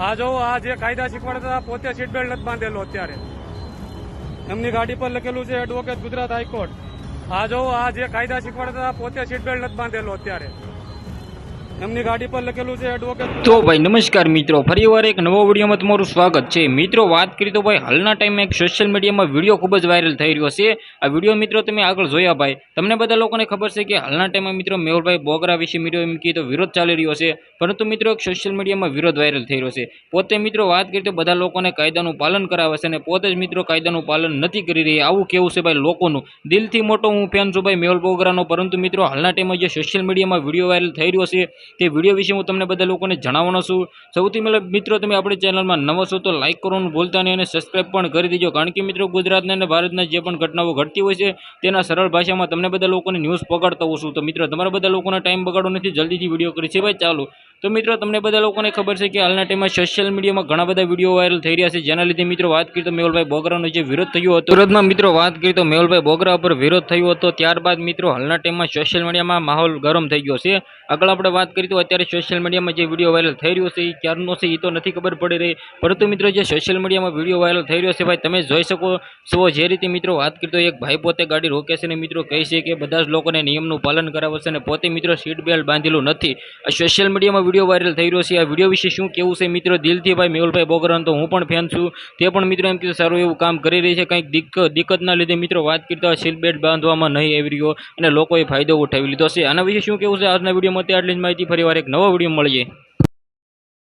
આ જો આ જે કાયદા શીખવાડતા હતા પોતે સીટ બેલ્ટ નથી બાંધેલો અત્યારે એમની ગાડી પર લખેલું છે એડવોકેટ ગુજરાત હાઈકોર્ટ। આ જો આ જે કાયદા શીખવાડતા હતા પોતે સીટ બેલ્ટ નથી બાંધેલો અત્યારે એમની ગાડી પર લખેલું છે એડવોકેટ। તો ભાઈ નમસ્કાર મિત્રો, ફરીવાર એક નવો વિડીયોમાં તમારું સ્વાગત છે। મિત્રો વાત કરીએ તો ભાઈ હાલના ટાઈમે એક સોશિયલ મીડિયામાં વિડીયો ખૂબ જ વાયરલ થઈ રહ્યો છે। આ વિડીયો મિત્રો તમે આગળ જોયા ભાઈ, તમને બધા લોકોને ખબર છે કે હાલના ટાઈમમાં મિત્રો મેહુલભાઈ બોગરા વિશે મિત્રો એમ કીધું તો વિરોધ ચાલી રહ્યો છે, પરંતુ મિત્રો એક સોશિયલ મીડિયામાં વિરોધ વાયરલ થઈ રહ્યો છે। પોતે મિત્રો વાત કરીએ તો બધા લોકોને કાયદાનું પાલન કરાવે છે અને પોતે જ મિત્રો કાયદાનું પાલન નથી કરી રહી, આવું કેવું છે ભાઈ લોકોનું। દિલથી મોટો હું ફેન છું ભાઈ મેહુલ બોગરાનો, પરંતુ મિત્રો હાલના ટાઈમમાં જે સોશિયલ મીડિયામાં વિડીયો વાયરલ થઈ રહ્યો છે તે વિડીયો વિશે હું તમને બધા લોકોને જણાવવાનો છું। સૌથી પહેલાં મિત્રો તમે આપણી ચેનલમાં નવો છો તો લાઇક કરવાનું ભૂલતા નહીં અને સબસ્ક્રાઇબ પણ કરી દેજો, કારણ કે મિત્રો ગુજરાતના અને ભારતના જે પણ ઘટનાઓ ઘટતી હોય છે તેના સરળ ભાષામાં તમને બધા લોકોને ન્યૂઝ પકડતો હોઉં છું। તો મિત્રો તમારા બધા લોકોને ટાઈમ બગાડવો નથી, જલ્દીથી વિડીયો કરી છે ભાઈ ચાલો। તો મિત્રો તમને બધા લોકોને ખબર છે કે હાલના ટાઈમમાં સોશિયલ મીડિયામાં ઘણા બધા વિડીયો વાયરલ થઈ રહ્યા છે, જેના લીધે મિત્રો વાત કરીએ તો મેહુલભાઈ બોગરાનો જે વિરોધ થયો હતો વિરોધમાં મિત્રો વાત કરીએ તો મેહુલભાઈ બોગરા પર વિરોધ થયો હતો, ત્યારબાદ મિત્રો હાલના ટાઈમમાં સોશિયલ મીડિયામાં માહોલ ગરમ થઈ ગયો છે। આગળ આપણે વાત કરીએ તો અત્યારે સોશિયલ મીડિયામાં જે વિડીયો વાયરલ થઈ રહ્યો છે એ ક્યારનો છે એ તો નથી ખબર પડી રહી, પરંતુ મિત્રો જે સોશિયલ મીડિયામાં વિડીયો વાયરલ થઈ રહ્યો છે ભાઈ તમે જોઈ શકો છો જે રીતે મિત્રો વાત કરીએ તો એક ભાઈ પોતે ગાડી રોકે છે અને મિત્રો કહે છે કે બધા જ લોકોને નિયમનું પાલન કરાવે છે અને પોતે મિત્રો સીટ બેલ્ટ બાંધેલું નથી। આ સોશિયલ મીડિયામાં વિડીયો વાયરલ થઈ રહ્યો છે, આ વિડીયો વિશે શું કેવું છે મિત્રો દિલથી ભાઈ મેહુલભાઈ બોગરાનો તો હું પણ ફેન છું, તે પણ મિત્રો એમ કીધું સારું એવું કામ કરી રહી છે। કંઈક દિક્કતના લીધે મિત્રો વાત કરીએ તો સીટ બેલ્ટ બાંધવામાં નહીં આવી રહ્યો અને લોકોએ ફાયદો ઉઠાવી લીધો છે। આના વિશે શું કેવું છે આજના વિડીયોમાં, આટલી જ માહિતી, ફરીવાર એક નવો વિડીયો મળીએ।